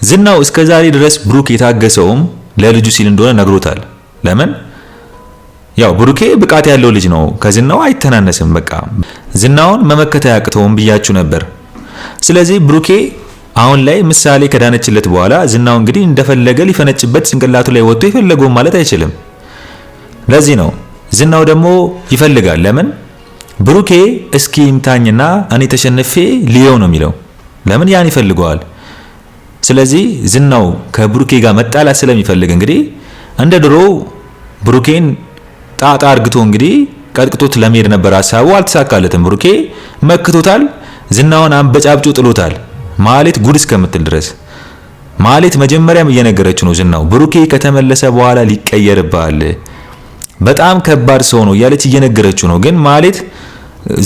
ዝናው እስከዛሬ ድረስ ብሩክ የታገሰውም ለልጁ ሲል እንደሆነ ነግሮታል። ለምን? ያው ብሩኬ ብቃት ያለው ልጅ ነው፣ ከዝናው አይተናነስም። በቃ ዝናውን መመከት አያቅተውም ብያችሁ ነበር። ስለዚህ ብሩኬ አሁን ላይ ምሳሌ ከዳነችለት በኋላ ዝናው እንግዲህ እንደፈለገ ሊፈነጭበት ጭንቅላቱ ላይ ወጥቶ የፈለገውን ማለት አይችልም። ለዚህ ነው ዝናው ደግሞ ይፈልጋል። ለምን? ብሩኬ እስኪ ይምታኝና እኔ ተሸንፌ ሊየው ነው የሚለው። ለምን? ያን ይፈልገዋል። ስለዚህ ዝናው ከብሩኬ ጋር መጣላት ስለሚፈልግ እንግዲህ እንደ ድሮ ብሩኬን ጣጣ አርግቶ እንግዲህ ቀጥቅጦት ለመሄድ ነበር ሐሳቡ። አልተሳካለትም። ብሩኬ መክቶታል። ዝናውን አንበጫብጮ ጥሎታል። ማለት ጉድ እስከምትል ድረስ ማለት መጀመሪያም እየነገረችው ነው ዝናው ብሩኬ ከተመለሰ በኋላ ሊቀየርባል፣ በጣም ከባድ ሰው ነው እያለች እየነገረችው ነው። ግን ማለት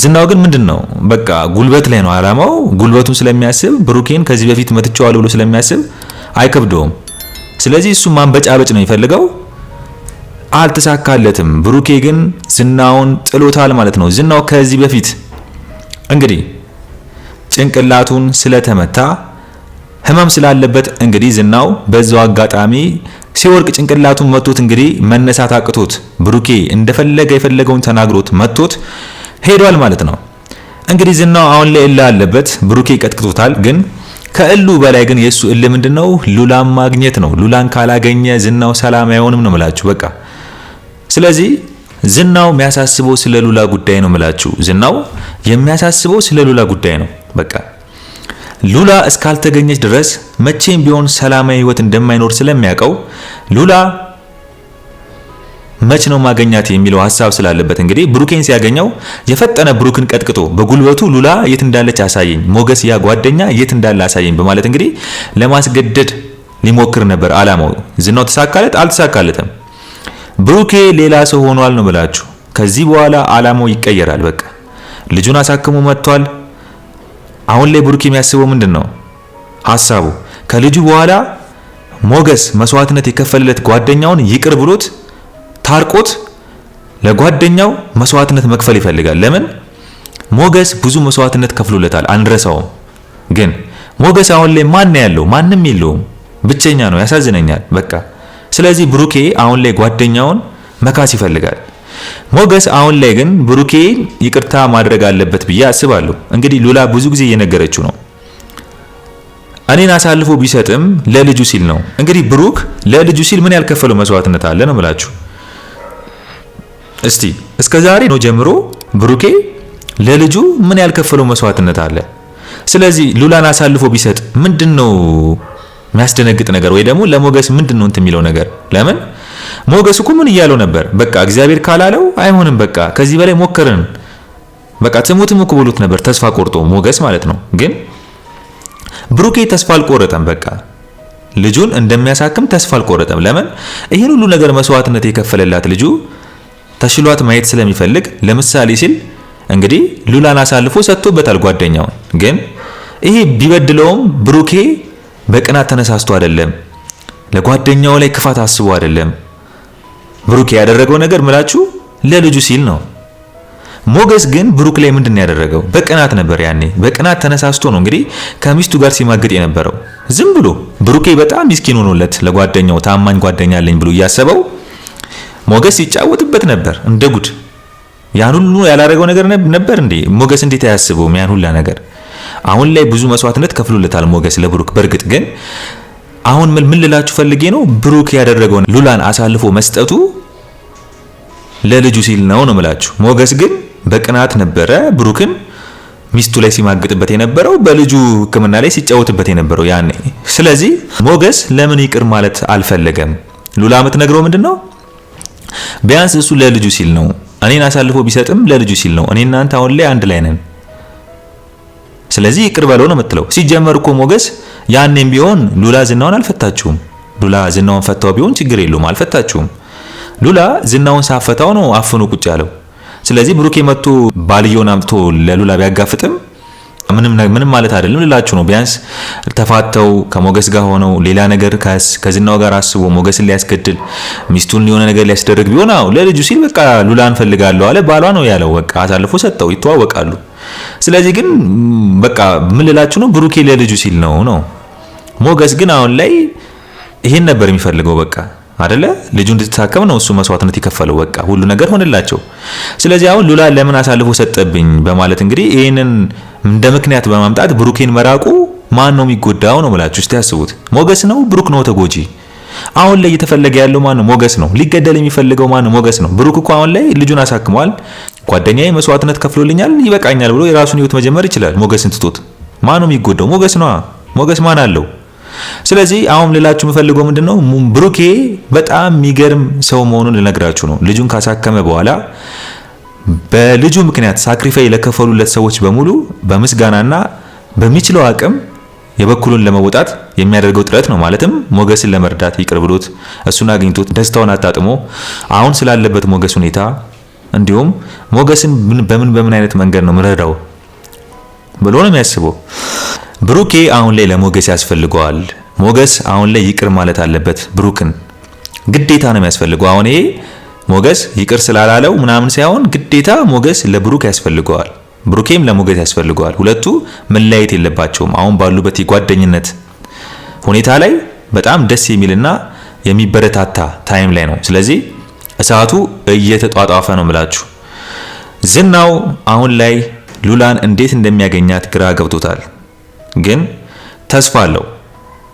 ዝናው ግን ምንድነው በቃ ጉልበት ላይ ነው አላማው። ጉልበቱን ስለሚያስብ ብሩኬን ከዚህ በፊት መትቻለሁ ብሎ ስለሚያስብ አይከብደውም። ስለዚህ እሱ ማንበጫበጭ ነው የሚፈልገው። አልተሳካለትም። ብሩኬ ግን ዝናውን ጥሎታል ማለት ነው። ዝናው ከዚህ በፊት እንግዲህ ጭንቅላቱን ስለተመታ ህመም ስላለበት እንግዲህ ዝናው በዛው አጋጣሚ ሲወርቅ ጭንቅላቱን መቶት እንግዲህ መነሳት አቅቶት ብሩኬ እንደፈለገ የፈለገውን ተናግሮት መቶት ሄዷል ማለት ነው። እንግዲህ ዝናው አሁን ላይ እልህ አለበት። ብሩኬ ቀጥቅጦታል። ግን ከእሉ በላይ ግን የሱ እልህ ምንድነው? ሉላን ማግኘት ነው። ሉላን ካላገኘ ዝናው ሰላም አይሆንም ነው ምላችሁ በቃ። ስለዚህ ዝናው የሚያሳስበው ስለ ሉላ ጉዳይ ነው ምላችሁ። ዝናው የሚያሳስበው ስለ ሉላ ጉዳይ ነው በቃ። ሉላ እስካልተገኘች ድረስ መቼም ቢሆን ሰላማዊ ህይወት እንደማይኖር ስለሚያውቀው ሉላ መች ነው ማገኛት የሚለው ሐሳብ ስላለበት እንግዲህ ብሩኬን ሲያገኘው የፈጠነ ብሩክን ቀጥቅጦ በጉልበቱ ሉላ የት እንዳለች አሳየኝ፣ ሞገስ ያ ጓደኛ የት እንዳለ አሳየኝ በማለት እንግዲህ ለማስገደድ ሊሞክር ነበር አላማው። ዝናው ተሳካለት? አልተሳካለትም። ብሩኬ ሌላ ሰው ሆኗል ነው ብላችሁ። ከዚህ በኋላ አላማው ይቀየራል በቃ። ልጁን አሳክሞ መጥቷል። አሁን ላይ ብሩኬ የሚያስበው ምንድነው ሐሳቡ? ከልጁ በኋላ ሞገስ መስዋዕትነት የከፈለለት ጓደኛውን ይቅር ብሎት ታርቆት ለጓደኛው መስዋዕትነት መክፈል ይፈልጋል። ለምን? ሞገስ ብዙ መስዋዕትነት ከፍሎለታል፣ አንረሳውም። ግን ሞገስ አሁን ላይ ማን ያለው? ማንም የለውም። ብቸኛ ነው። ያሳዝነኛል በቃ። ስለዚህ ብሩኬ አሁን ላይ ጓደኛውን መካስ ይፈልጋል። ሞገስ አሁን ላይ ግን ብሩኬ ይቅርታ ማድረግ አለበት ብዬ አስባለሁ። እንግዲህ ሉላ ብዙ ጊዜ እየነገረችው ነው፣ እኔን አሳልፎ ቢሰጥም ለልጁ ሲል ነው። እንግዲህ ብሩክ ለልጁ ሲል ምን ያልከፈለው መስዋዕትነት አለ ነው የምላችሁ። እስቲ እስከዛሬ ነው ጀምሮ ብሩኬ ለልጁ ምን ያልከፈለው መስዋዕትነት አለ? ስለዚህ ሉላን አሳልፎ ቢሰጥ ምንድነው የሚያስደነግጥ ነገር? ወይ ደግሞ ለሞገስ ምንድነው እንት የሚለው ነገር? ለምን ሞገስ እኮ ምን እያለው ነበር? በቃ እግዚአብሔር ካላለው አይሆንም፣ በቃ ከዚህ በላይ ሞከርን፣ በቃ ትሙትም እኮ ብሎት ነበር ተስፋ ቆርጦ ሞገስ ማለት ነው። ግን ብሩኬ ተስፋ አልቆረጠም። በቃ ልጁን እንደሚያሳክም ተስፋ አልቆረጠም። ለምን? ይሄን ሁሉ ነገር መስዋዕትነት የከፈለላት ልጁ ተሽሏት ማየት ስለሚፈልግ ለምሳሌ ሲል እንግዲህ ሉላን አሳልፎ ሰጥቶበታል ጓደኛውን። ግን ይሄ ቢበድለውም ብሩኬ በቅናት ተነሳስቶ አይደለም፣ ለጓደኛው ላይ ክፋት አስቦ አይደለም። ብሩኬ ያደረገው ነገር ምላችሁ ለልጁ ሲል ነው። ሞገስ ግን ብሩክ ላይ ምንድነው ያደረገው? በቅናት ነበር። ያኔ በቅናት ተነሳስቶ ነው እንግዲህ ከሚስቱ ጋር ሲማገጥ የነበረው። ዝም ብሎ ብሩኬ በጣም ምስኪን ሆኖለት ለጓደኛው ታማኝ ጓደኛ አለኝ ብሎ እያሰበው ሞገስ ይጫወትበት ነበር እንደ ጉድ። ያን ሁሉ ያላረገው ነገር ነበር እንዴ? ሞገስ እንዴት አያስበውም ያን ሁላ ነገር? አሁን ላይ ብዙ መስዋዕትነት ከፍሎለታል ሞገስ ለብሩክ። በርግጥ ግን አሁን ምን ልላችሁ ፈልጌ ነው፣ ብሩክ ያደረገው ሉላን አሳልፎ መስጠቱ ለልጁ ሲል ነው ምላችሁ። ሞገስ ግን በቅናት ነበረ ብሩክን ሚስቱ ላይ ሲማግጥበት የነበረው፣ በልጁ ሕክምና ላይ ሲጫወትበት የነበረው ያኔ። ስለዚህ ሞገስ ለምን ይቅር ማለት አልፈለገም? ሉላ የምትነግረው ምንድነው? ቢያንስ እሱ ለልጁ ሲል ነው። እኔን አሳልፎ ቢሰጥም ለልጁ ሲል ነው። እኔ እናንተ አሁን ላይ አንድ ላይ ነን፣ ስለዚህ ይቅር በለው ነው የምትለው። ሲጀመር እኮ ሞገስ ያኔም ቢሆን ሉላ ዝናውን አልፈታችሁም። ሉላ ዝናውን ፈታው ቢሆን ችግር የለውም፣ አልፈታችሁም። ሉላ ዝናውን ሳፈታው ነው አፍኖ ቁጭ ያለው። ስለዚህ ብሩኬ መጥቶ ባልየውን አምጥቶ ለሉላ ቢያጋፍጥም ምንም ማለት አይደለም ልላችሁ ነው። ቢያንስ ተፋተው ከሞገስ ጋር ሆነው ሌላ ነገር ከዝናው ጋር አስቦ ሞገስን ሊያስገድል ሚስቱን የሆነ ነገር ሊያስደርግ ቢሆን ለልጁ ሲል በቃ ሉላን ፈልጋለሁ አለ። ባሏ ነው ያለው፣ በቃ አሳልፎ ሰጠው፣ ይተዋወቃሉ። ስለዚህ ግን በቃ ምን ልላችሁ ነው፣ ብሩኬ ለልጁ ሲል ነው። ሞገስ ግን አሁን ላይ ይሄን ነበር የሚፈልገው በቃ አይደለ ልጁ እንድትታከም ነው እሱ መስዋዕትነት የከፈለው በቃ ሁሉ ነገር ሆነላቸው። ስለዚህ አሁን ሉላ ለምን አሳልፎ ሰጠብኝ በማለት እንግዲህ ይሄንን እንደ ምክንያት በማምጣት ብሩኬን መራቁ ማን ነው የሚጎዳው ነው ብላችሁ እስቲ ያስቡት። ሞገስ ነው ብሩክ ነው ተጎጂ? አሁን ላይ እየተፈለገ ያለው ማን ነው? ሞገስ ነው። ሊገደል የሚፈልገው ማን ነው? ሞገስ ነው። ብሩክ እኮ አሁን ላይ ልጁን አሳክሟል። ጓደኛዬ መስዋዕትነት ከፍሎልኛል ይበቃኛል ብሎ የራሱን ህይወት መጀመር ይችላል። ሞገስን ትቶት ማን ነው የሚጎዳው? ሞገስ ነው። ሞገስ ማን አለው? ስለዚህ አሁን ልላችሁ የምፈልገው ምንድነው ብሩኬ በጣም የሚገርም ሰው መሆኑን ልነግራችሁ ነው። ልጁን ካሳከመ በኋላ በልጁ ምክንያት ሳክሪፋይ ለከፈሉለት ሰዎች በሙሉ በምስጋናና በሚችለው አቅም የበኩሉን ለመወጣት የሚያደርገው ጥረት ነው። ማለትም ሞገስን ለመርዳት ይቅር ብሎት እሱን አግኝቶት ደስታውን አጣጥሞ አሁን ስላለበት ሞገስ ሁኔታ እንዲሁም ሞገስን በምን አይነት መንገድ ነው ምረዳው ብሎ ነው የሚያስበው። ብሩኬ አሁን ላይ ለሞገስ ያስፈልገዋል። ሞገስ አሁን ላይ ይቅር ማለት አለበት። ብሩክን ግዴታ ነው የሚያስፈልገው። አሁን ይሄ ሞገስ ይቅር ስላላለው ምናምን ሳይሆን ግዴታ ሞገስ ለብሩክ ያስፈልገዋል። ብሩኬም ለሞገስ ያስፈልገዋል። ሁለቱ መለያየት የለባቸውም። አሁን ባሉበት የጓደኝነት ሁኔታ ላይ በጣም ደስ የሚልና የሚበረታታ ታይም ላይ ነው። ስለዚህ እሳቱ እየተጧጧፈ ነው ምላችሁ። ዝናው አሁን ላይ ሉላን እንዴት እንደሚያገኛት ግራ ገብቶታል። ግን ተስፋ አለው።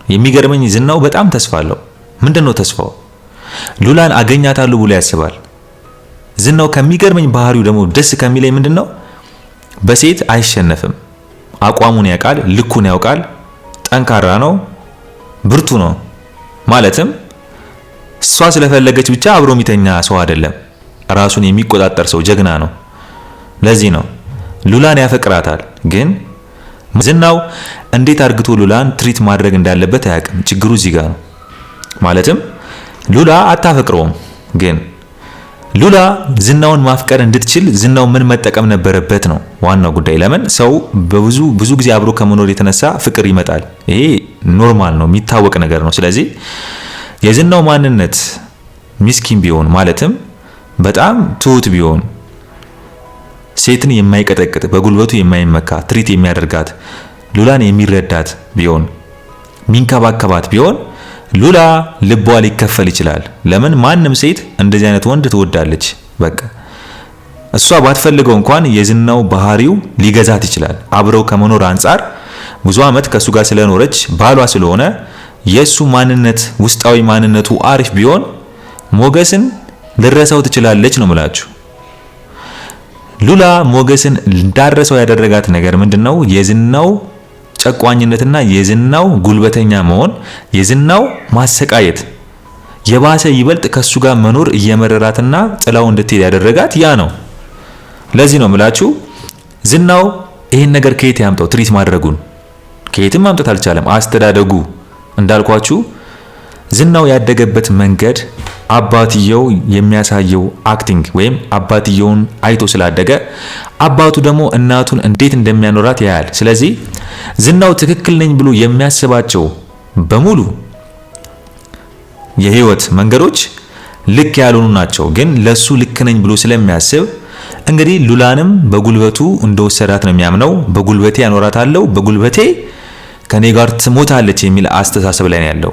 የሚገርመኝ ዝናው በጣም ተስፋ አለው። ምንድነው ተስፋው? ሉላን አገኛታለሁ ብሎ ያስባል። ዝናው ከሚገርመኝ ባህሪው ደግሞ ደስ ከሚለኝ ምንድነው በሴት አይሸነፍም። አቋሙን ያውቃል፣ ልኩን ያውቃል፣ ጠንካራ ነው፣ ብርቱ ነው። ማለትም እሷ ስለፈለገች ብቻ አብሮ የሚተኛ ሰው አይደለም። ራሱን የሚቆጣጠር ሰው ጀግና ነው። ለዚህ ነው ሉላን ያፈቅራታል። ግን ዝናው እንዴት አርግቶ ሉላን ትሪት ማድረግ እንዳለበት አያውቅም። ችግሩ እዚህ ጋር ነው። ማለትም ሉላ አታፈቅረውም። ግን ሉላ ዝናውን ማፍቀር እንድትችል ዝናው ምን መጠቀም ነበረበት ነው ዋናው ጉዳይ። ለምን ሰው ብዙ ጊዜ አብሮ ከመኖር የተነሳ ፍቅር ይመጣል። ይሄ ኖርማል ነው፣ የሚታወቅ ነገር ነው። ስለዚህ የዝናው ማንነት ሚስኪን ቢሆን ማለትም በጣም ትሁት ቢሆን ሴትን የማይቀጠቅጥ በጉልበቱ የማይመካ ትሪት የሚያደርጋት ሉላን የሚረዳት ቢሆን ሚንከባከባት ቢሆን ሉላ ልቧ ሊከፈል ይችላል። ለምን ማንም ሴት እንደዚህ አይነት ወንድ ትወዳለች። በቃ እሷ ባትፈልገው እንኳን የዝናው ባህሪው ሊገዛት ይችላል። አብረው ከመኖር አንፃር ብዙ አመት ከሱ ጋር ስለኖረች ባሏ ስለሆነ የሱ ማንነት ውስጣዊ ማንነቱ አሪፍ ቢሆን ሞገስን ልረሳው ትችላለች ነው ምላችሁ። ሉላ ሞገስን እንዳረሰው ያደረጋት ነገር ምንድነው? የዝናው ጨቋኝነትና የዝናው ጉልበተኛ መሆን፣ የዝናው ማሰቃየት፣ የባሰ ይበልጥ ከሱ ጋር መኖር እየመረራትና ጥላው እንድትሄድ ያደረጋት ያ ነው። ለዚህ ነው ምላችሁ ዝናው ይሄን ነገር ከየት ያምጣው? ትሪት ማድረጉን ከየትም ማምጣት አልቻለም። አስተዳደጉ እንዳልኳችሁ ዝናው ያደገበት መንገድ አባትየው የሚያሳየው አክቲንግ ወይም አባትየውን አይቶ ስላደገ አባቱ ደግሞ እናቱን እንዴት እንደሚያኖራት ያያል። ስለዚህ ዝናው ትክክል ነኝ ብሎ የሚያስባቸው በሙሉ የህይወት መንገዶች ልክ ያልሆኑ ናቸው። ግን ለሱ ልክ ነኝ ብሎ ስለሚያስብ እንግዲህ ሉላንም በጉልበቱ እንደወሰዳት ነው የሚያምነው። በጉልበቴ ያኖራታለሁ፣ በጉልበቴ ከኔ ጋር ትሞታለች የሚል አስተሳሰብ ላይ ነው ያለው።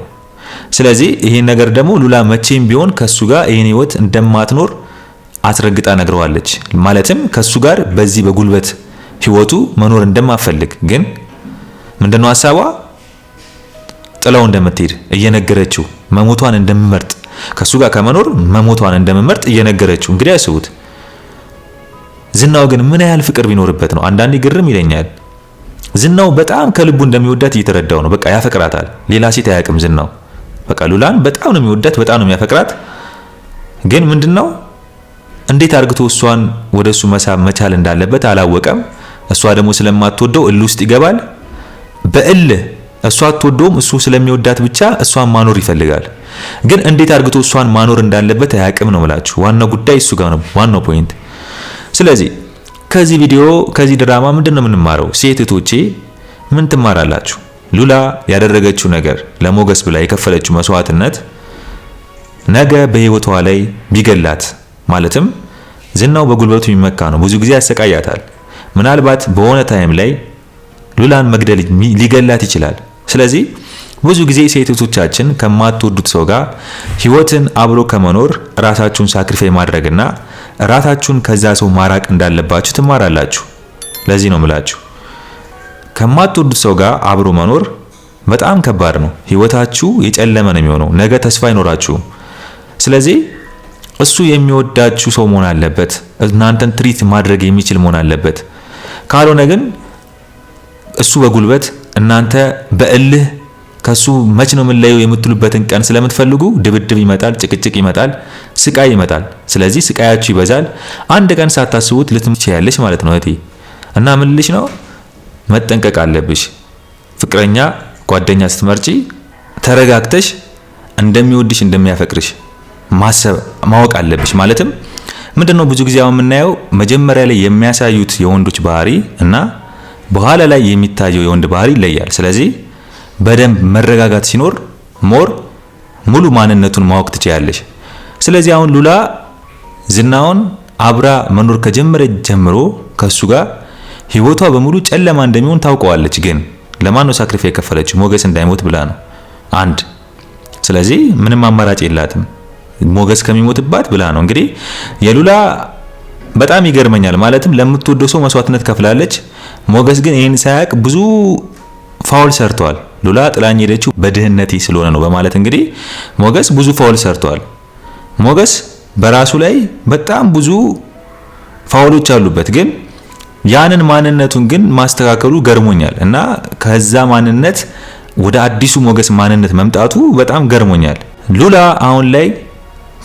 ስለዚህ ይሄን ነገር ደግሞ ሉላ መቼም ቢሆን ከሱ ጋር ይሄን ህይወት እንደማትኖር አስረግጣ ነግረዋለች። ማለትም ከሱ ጋር በዚህ በጉልበት ህይወቱ መኖር እንደማፈልግ ግን ምንድነው ሐሳቧ? ጥላው እንደምትሄድ እየነገረችው መሞቷን እንደምመርጥ ከሱ ጋር ከመኖር መሞቷን እንደምመርጥ እየነገረችው። እንግዲህ አስቡት። ዝናው ግን ምን ያህል ፍቅር ቢኖርበት ነው? አንዳንዴ ግርም ይለኛል። ዝናው በጣም ከልቡ እንደሚወዳት እየተረዳው ነው። በቃ ያፈቅራታል። ሌላ ሴት አያውቅም ዝናው። በቃ ሉላን በጣም ነው የሚወዳት፣ በጣም ነው የሚያፈቅራት። ግን ምንድነው እንዴት አርግቶ እሷን ወደሱ መሳብ መቻል እንዳለበት አላወቀም። እሷ ደግሞ ስለማትወደው እል ውስጥ ይገባል። በእል እሷ አትወደውም፣ እሱ ስለሚወዳት ብቻ እሷን ማኖር ይፈልጋል። ግን እንዴት አርግቶ እሷን ማኖር እንዳለበት አያውቅም ነው ማለት። ዋናው ጉዳይ እሱ ጋር ነው፣ ዋናው ፖይንት። ስለዚህ ከዚህ ቪዲዮ ከዚህ ድራማ ምንድነው የምንማረው? ሴቶቼ ምን ትማራላችሁ? ሉላ ያደረገችው ነገር ለሞገስ ብላ የከፈለችው መስዋዕትነት ነገ በህይወቷ ላይ ቢገላት፣ ማለትም ዝናው በጉልበቱ የሚመካ ነው፣ ብዙ ጊዜ ያሰቃያታል። ምናልባት በሆነ ታይም ላይ ሉላን መግደል ሊገላት ይችላል። ስለዚህ ብዙ ጊዜ ሴቶቻችን ከማትወዱት ሰው ጋር ህይወትን አብሮ ከመኖር ራሳችሁን ሳክሪፋይ ማድረግና ራሳችሁን ከዛ ሰው ማራቅ እንዳለባችሁ ትማራላችሁ። ለዚህ ነው የምላችሁ ከማትወዱት ሰው ጋር አብሮ መኖር በጣም ከባድ ነው። ህይወታችሁ የጨለመ ነው የሚሆነው። ነገ ተስፋ አይኖራችሁም። ስለዚህ እሱ የሚወዳችሁ ሰው መሆን አለበት። እናንተን ትሪት ማድረግ የሚችል መሆን አለበት። ካልሆነ ግን እሱ በጉልበት እናንተ በእልህ ከሱ መች ነው የምንለየው የምትሉበትን ቀን ስለምትፈልጉ ድብድብ ይመጣል፣ ጭቅጭቅ ይመጣል፣ ስቃይ ይመጣል። ስለዚህ ስቃያችሁ ይበዛል። አንድ ቀን ሳታስቡት ልትምቻያለሽ ማለት ነው እህቴ። እና ምን ልልሽ ነው መጠንቀቅ አለብሽ። ፍቅረኛ ጓደኛ ስትመርጪ ተረጋግተሽ እንደሚወድሽ እንደሚያፈቅርሽ ማወቅ አለብሽ። ማለትም ምንድነው ብዙ ጊዜ የምናየው መጀመሪያ ላይ የሚያሳዩት የወንዶች ባህሪ እና በኋላ ላይ የሚታየው የወንድ ባህሪ ይለያል። ስለዚህ በደንብ መረጋጋት ሲኖር ሙሉ ማንነቱን ማወቅ ትችያለሽ። ስለዚህ አሁን ሉላ ዝናውን አብራ መኖር ከጀመረች ጀምሮ ከሱ ጋር ህይወቷ በሙሉ ጨለማ እንደሚሆን ታውቀዋለች። ግን ለማን ነው ሳክሪፋይ የከፈለችው? ሞገስ እንዳይሞት ብላ ነው። አንድ ስለዚህ ምንም አማራጭ የላትም ሞገስ ከሚሞትባት ብላ ነው። እንግዲህ የሉላ በጣም ይገርመኛል። ማለትም ለምትወደው ሰው መስዋዕትነት ከፍላለች። ሞገስ ግን ይሄን ሳያቅ ብዙ ፋውል ሰርቷል። ሉላ ጥላኝ ሄደችው በድህነቴ ስለሆነ ነው በማለት እንግዲህ ሞገስ ብዙ ፋውል ሰርቷል። ሞገስ በራሱ ላይ በጣም ብዙ ፋውሎች አሉበት። ግን ያንን ማንነቱን ግን ማስተካከሉ ገርሞኛል እና ከዛ ማንነት ወደ አዲሱ ሞገስ ማንነት መምጣቱ በጣም ገርሞኛል። ሉላ አሁን ላይ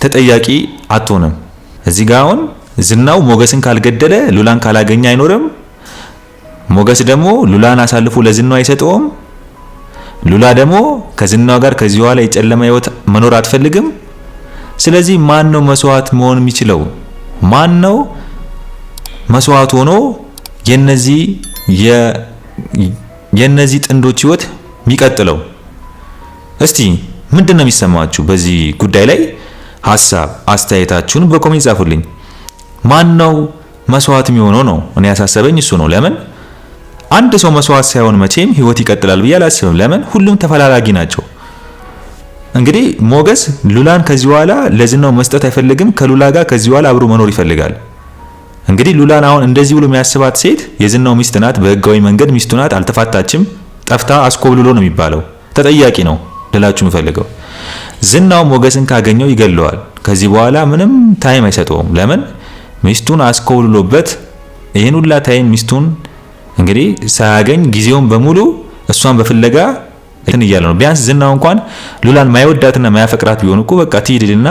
ተጠያቂ አትሆንም። እዚህ ጋር አሁን ዝናው ሞገስን ካልገደለ ሉላን ካላገኘ አይኖርም። ሞገስ ደግሞ ሉላን አሳልፎ ለዝናው አይሰጠውም። ሉላ ደግሞ ከዝናው ጋር ከዚህ በኋላ የጨለማ ህይወት መኖር አትፈልግም። ስለዚህ ማን ነው መስዋዕት መሆን የሚችለው? ማን ነው መስዋዕት ሆኖ የነዚህ ጥንዶች ህይወት የሚቀጥለው? እስቲ ምንድነው የሚሰማችሁ በዚህ ጉዳይ ላይ? ሐሳብ አስተያየታችሁን በኮሜንት ጻፉልኝ። ማን ነው መስዋዕት የሚሆነው ነው እኔ ያሳሰበኝ እሱ ነው። ለምን አንድ ሰው መስዋዕት ሳይሆን መቼም ህይወት ይቀጥላል ብዬ አላስብም። ለምን ሁሉም ተፈላላጊ ናቸው። እንግዲህ ሞገስ ሉላን ከዚህ በኋላ ለዝናው መስጠት አይፈልግም። ከሉላ ጋር ከዚህ በኋላ አብሮ መኖር ይፈልጋል። እንግዲህ ሉላን አሁን እንደዚህ ብሎ የሚያስባት ሴት የዝናው ሚስት ናት። በህጋዊ መንገድ ሚስቱ ናት። አልተፋታችም። ጠፍታ አስኮብልሎ ነው የሚባለው። ተጠያቂ ነው ልላችሁ የምፈልገው። ዝናው ሞገስን ካገኘው ይገለዋል። ከዚህ በኋላ ምንም ታይም አይሰጠውም። ለምን ሚስቱን አስኮብልሎበት ይሄን ሁላ ታይም ሚስቱን እንግዲህ ሳያገኝ ጊዜውን በሙሉ እሷን በፍለጋ እንትን እያለ ነው። ቢያንስ ዝናው እንኳን ሉላን ማይወዳትና ማያፈቅራት ቢሆን እኮ በቃ ትሂድልና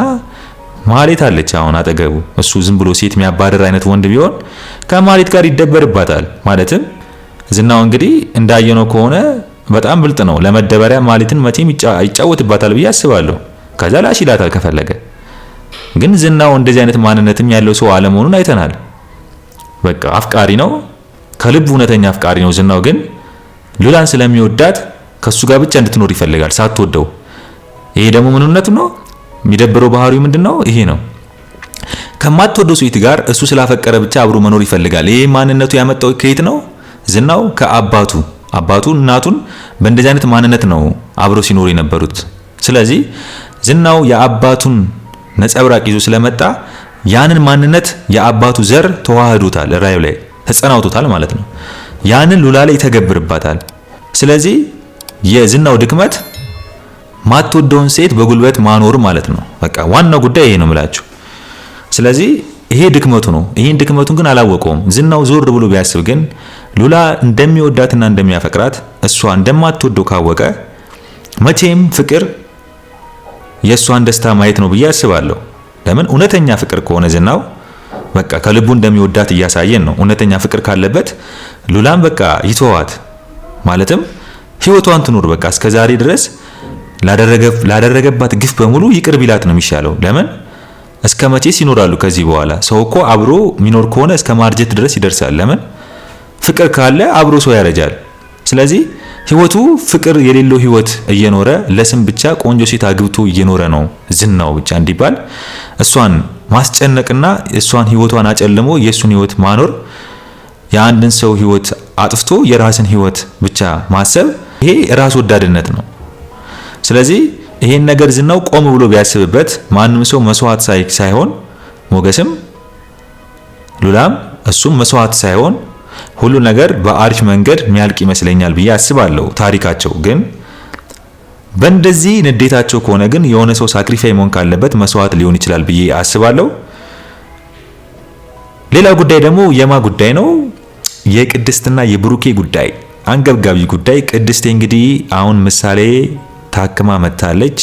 ማህሌት አለች አሁን አጠገቡ። እሱ ዝም ብሎ ሴት የሚያባረር አይነት ወንድ ቢሆን ከማህሌት ጋር ይደበርባታል። ማለትም ዝናው እንግዲህ እንዳየነው ከሆነ በጣም ብልጥ ነው። ለመደበሪያ ማህሌትን መቼም ይጫወትባታል ብዬ አስባለሁ። ከዛ ላሽ ይላታል ከፈለገ። ግን ዝናው እንደዚህ አይነት ማንነትም ያለው ሰው አለመሆኑን አይተናል። በቃ አፍቃሪ ነው፣ ከልብ እውነተኛ አፍቃሪ ነው። ዝናው ግን ሉላን ስለሚወዳት ከሱ ጋር ብቻ እንድትኖር ይፈልጋል ሳትወደው። ይሄ ደግሞ ምንነቱ ነው? የሚደብረው ባህሪው ምንድነው? ይሄ ነው። ከማትወደው ሴት ጋር እሱ ስላፈቀረ ብቻ አብሮ መኖር ይፈልጋል። ይሄ ማንነቱ ያመጣው ከየት ነው? ዝናው ከአባቱ እናቱን በእንደዚህ አይነት ማንነት ነው አብሮ ሲኖር የነበሩት። ስለዚህ ዝናው የአባቱን ነጸብራቅ ይዞ ስለመጣ ያንን ማንነት የአባቱ ዘር ተዋህዶታል፣ ራዩ ላይ ተጸናውቶታል ማለት ነው። ያንን ሉላ ላይ ይተገብርባታል። ስለዚህ የዝናው ድክመት ማትወደውን ሴት በጉልበት ማኖር ማለት ነው። በቃ ዋናው ጉዳይ ይሄ ነው የምላችሁ። ስለዚህ ይሄ ድክመቱ ነው። ይሄን ድክመቱን ግን አላወቀውም። ዝናው ዞር ብሎ ቢያስብ ግን ሉላ እንደሚወዳትና እንደሚያፈቅራት እሷ እንደማትወደው ካወቀ መቼም ፍቅር የእሷን ደስታ ማየት ነው ብዬ አስባለሁ። ለምን እውነተኛ ፍቅር ከሆነ ዝናው በቃ ከልቡ እንደሚወዳት እያሳየን ነው። እውነተኛ ፍቅር ካለበት ሉላን በቃ ይተዋት ማለትም ህይወቷን ትኑር። በቃ እስከዛሬ ድረስ ላደረገባት ግፍ በሙሉ ይቅር ቢላት ነው የሚሻለው። ለምን እስከ መቼስ ይኖራሉ ከዚህ በኋላ? ሰው እኮ አብሮ ሚኖር ከሆነ እስከ ማርጀት ድረስ ይደርሳል። ለምን ፍቅር ካለ አብሮ ሰው ያረጃል። ስለዚህ ህይወቱ ፍቅር የሌለው ህይወት እየኖረ ለስም ብቻ ቆንጆ ሴት አግብቶ እየኖረ ነው ዝናው ብቻ እንዲባል እሷን ማስጨነቅና እሷን ህይወቷን አጨልሞ የሱን ህይወት ማኖር፣ የአንድን ሰው ህይወት አጥፍቶ የራስን ህይወት ብቻ ማሰብ፣ ይሄ ራስ ወዳድነት ነው። ስለዚህ ይሄን ነገር ዝናው ቆም ብሎ ቢያስብበት ማንም ሰው መስዋዕት ሳይሆን ሞገስም ሉላም እሱም መስዋዕት ሳይሆን ሁሉ ነገር በአሪፍ መንገድ የሚያልቅ ይመስለኛል ብዬ አስባለሁ። ታሪካቸው ግን በእንደዚህ ንዴታቸው ከሆነ ግን የሆነ ሰው ሳክሪፋይ መሆን ካለበት መስዋዕት ሊሆን ይችላል ብዬ አስባለሁ። ሌላ ጉዳይ ደግሞ የማ ጉዳይ ነው? የቅድስትና የብሩኬ ጉዳይ፣ አንገብጋቢ ጉዳይ። ቅድስቴ እንግዲህ አሁን ምሳሌ ታክማ መታለች።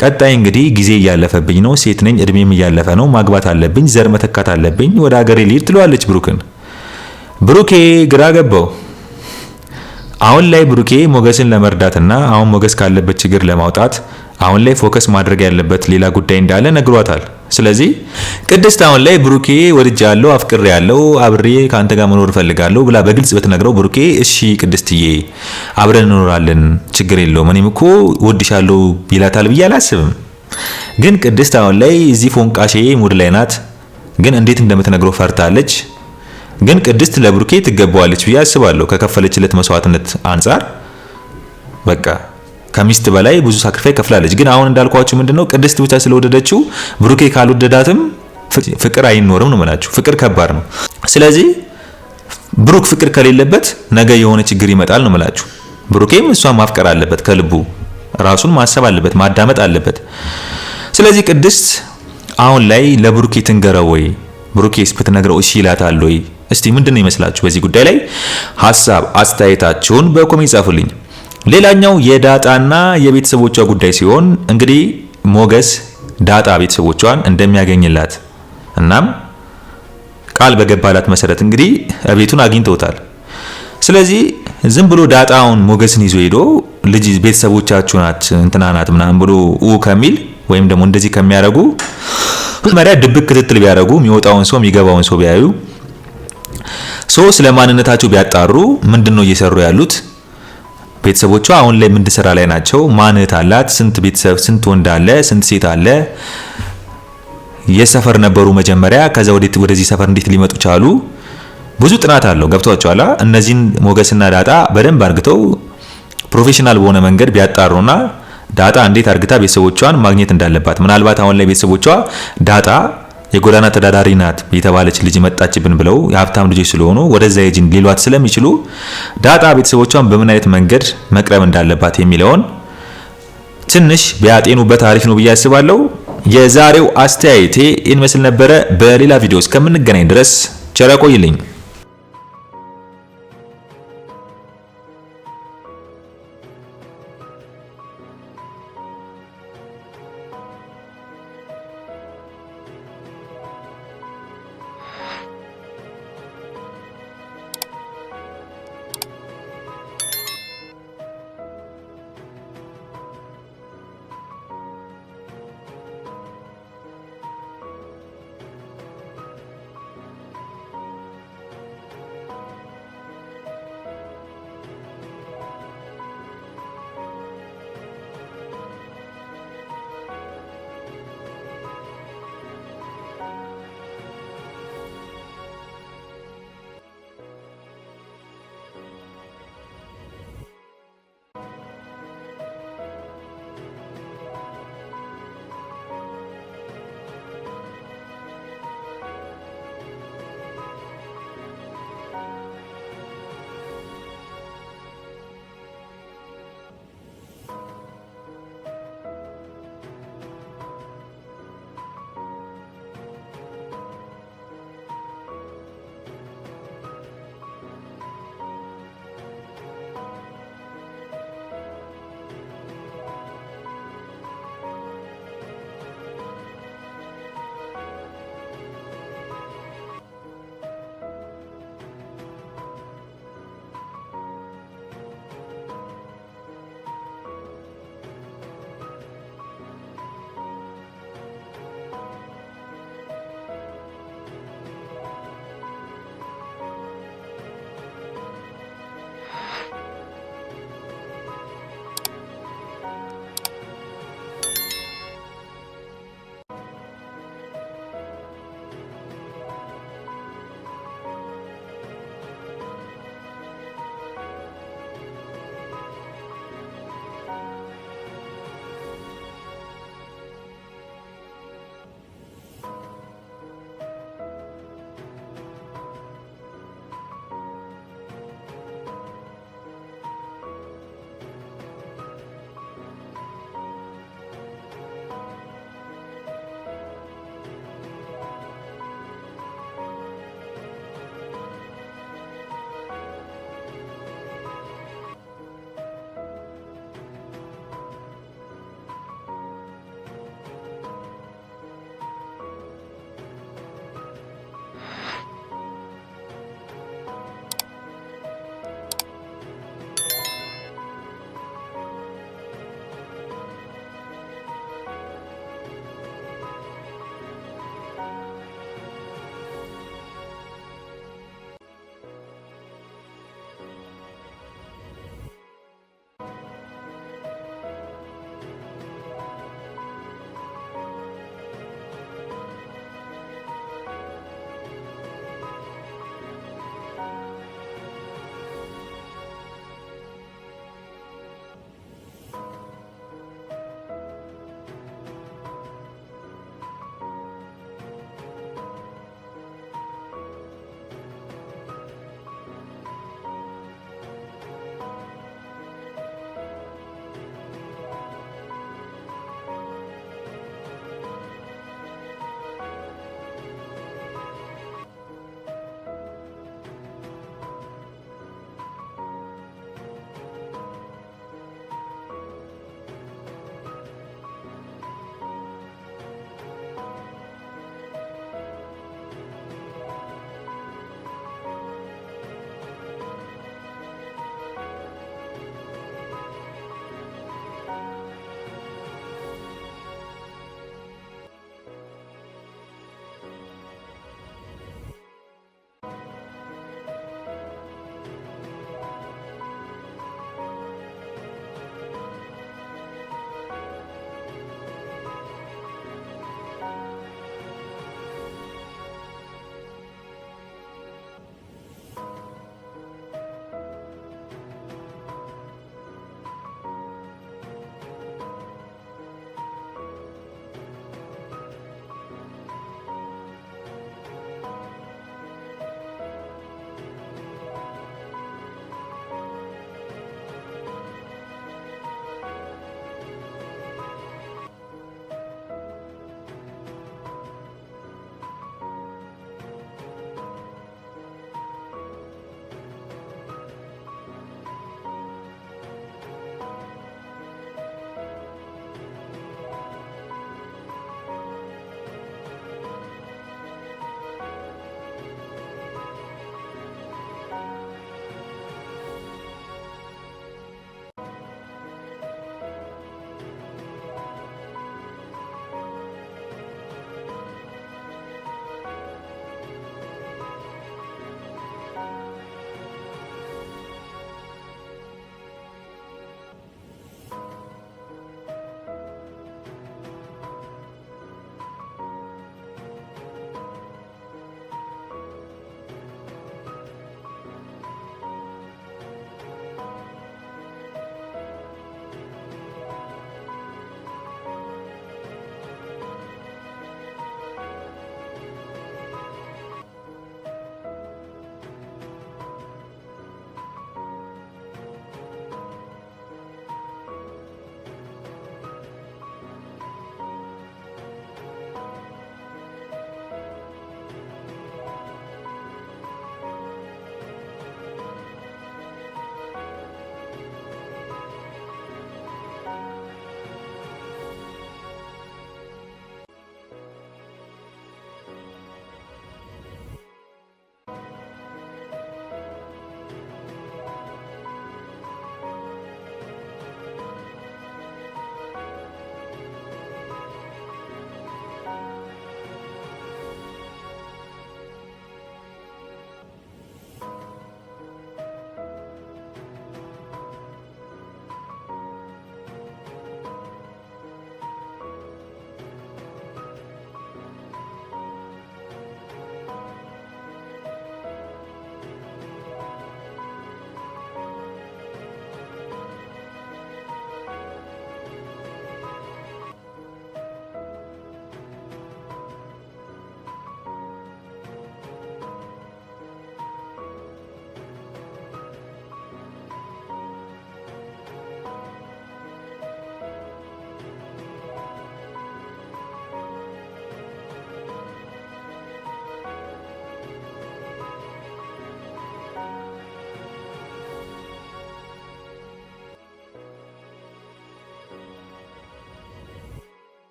ቀጣይ እንግዲህ ጊዜ እያለፈብኝ ነው፣ ሴት ነኝ፣ እድሜም እያለፈ ነው፣ ማግባት አለብኝ፣ ዘር መተካት አለብኝ፣ ወደ ሀገሬ ልሂድ ትለዋለች ብሩክን። ብሩኬ ግራ ገባው። አሁን ላይ ብሩኬ ሞገስን ለመርዳትና አሁን ሞገስ ካለበት ችግር ለማውጣት አሁን ላይ ፎከስ ማድረግ ያለበት ሌላ ጉዳይ እንዳለ ነግሯታል። ስለዚህ ቅድስት አሁን ላይ ብሩኬ ወድጃለሁ፣ አፍቅሬያለሁ፣ አብሬ ካንተ ጋር መኖር ፈልጋለሁ ብላ በግልጽ ብትነግረው ብሩኬ እሺ ቅድስትዬ አብረን እንኖራለን ችግር የለውም እኔም እኮ ወድሻለሁ ይላታል ብዬ አላስብም። ግን ቅድስት አሁን ላይ እዚህ ፎንቃሼ ሙድ ላይ ናት። ግን እንዴት እንደምትነግረው ፈርታለች። ግን ቅድስት ለብሩኬ ትገባዋለች ብዬ አስባለሁ። ከከፈለችለት መስዋዕትነት አንፃር በቃ ከሚስት በላይ ብዙ ሳክሪፋይ ከፍላለች። ግን አሁን እንዳልኳችሁ ምንድነው ቅድስት ብቻ ስለወደደችው ብሩኬ ካልወደዳትም ፍቅር አይኖርም ነው ማለት። ፍቅር ከባድ ነው። ስለዚህ ብሩክ ፍቅር ከሌለበት ነገ የሆነ ችግር ይመጣል ነው ማለት። ብሩኬም እሷን ማፍቀር አለበት፣ ከልቡ ራሱን ማሰብ አለበት፣ ማዳመጥ አለበት። ስለዚህ ቅድስት አሁን ላይ ለብሩኬ ትንገረው ወይ ብሩኬስ ብትነግረው እሺ ይላታል ወይ? እስቲ ምንድነው ይመስላችሁ? በዚህ ጉዳይ ላይ ሐሳብ አስተያየታችሁን በኮሜንት ጻፉልኝ። ሌላኛው የዳጣና የቤተሰቦቿ ጉዳይ ሲሆን እንግዲህ ሞገስ ዳጣ ቤተሰቦቿን እንደሚያገኝላት እናም ቃል በገባላት መሰረት እንግዲህ ቤቱን አግኝተውታል። ስለዚህ ዝም ብሎ ዳጣውን ሞገስን ይዞ ሄዶ ልጅ ቤተሰቦቻችሁ ናት እንትና ናት ምናምን ብሎ ከሚል ወይም ደግሞ እንደዚህ ከሚያረጉ መጀመሪያ ድብቅ ክትትል ቢያረጉ የሚወጣውን ሰው የሚገባውን ሰው ቢያዩ ስለማንነታቸው ቢያጣሩ ምንድነው እየሰሩ ያሉት ቤተሰቦቿ አሁን ላይ ምን ስራ ላይ ናቸው? ማንነት አላት? ስንት ቤተሰብ ስንት ወንድ አለ? ስንት ሴት አለ? የሰፈር ነበሩ መጀመሪያ ከዛ ወደዚህ ሰፈር እንዴት ሊመጡ ቻሉ? ብዙ ጥናት አለው። ገብቷቸዋል። እነዚህን ሞገስና ዳጣ በደንብ አርግተው ፕሮፌሽናል በሆነ መንገድ ቢያጣሩና ዳጣ እንዴት አርግታ ቤተሰቦቿን ማግኘት እንዳለባት ምናልባት አሁን ላይ ቤተሰቦቿ ዳጣ የጎዳና ተዳዳሪ ናት የተባለች ልጅ መጣችብን ብለው የሀብታም ልጆች ስለሆኑ ወደዛ የጂን ሊሏት ስለሚችሉ ዳጣ ቤተሰቦቿን በምን አይነት መንገድ መቅረብ እንዳለባት የሚለውን ትንሽ ቢያጤኑበት አሪፍ ነው ብዬ አስባለሁ። የዛሬው አስተያየቴ ይህን መስል ነበረ። በሌላ ቪዲዮ እስከምንገናኝ ድረስ ቸር ቆይልኝ።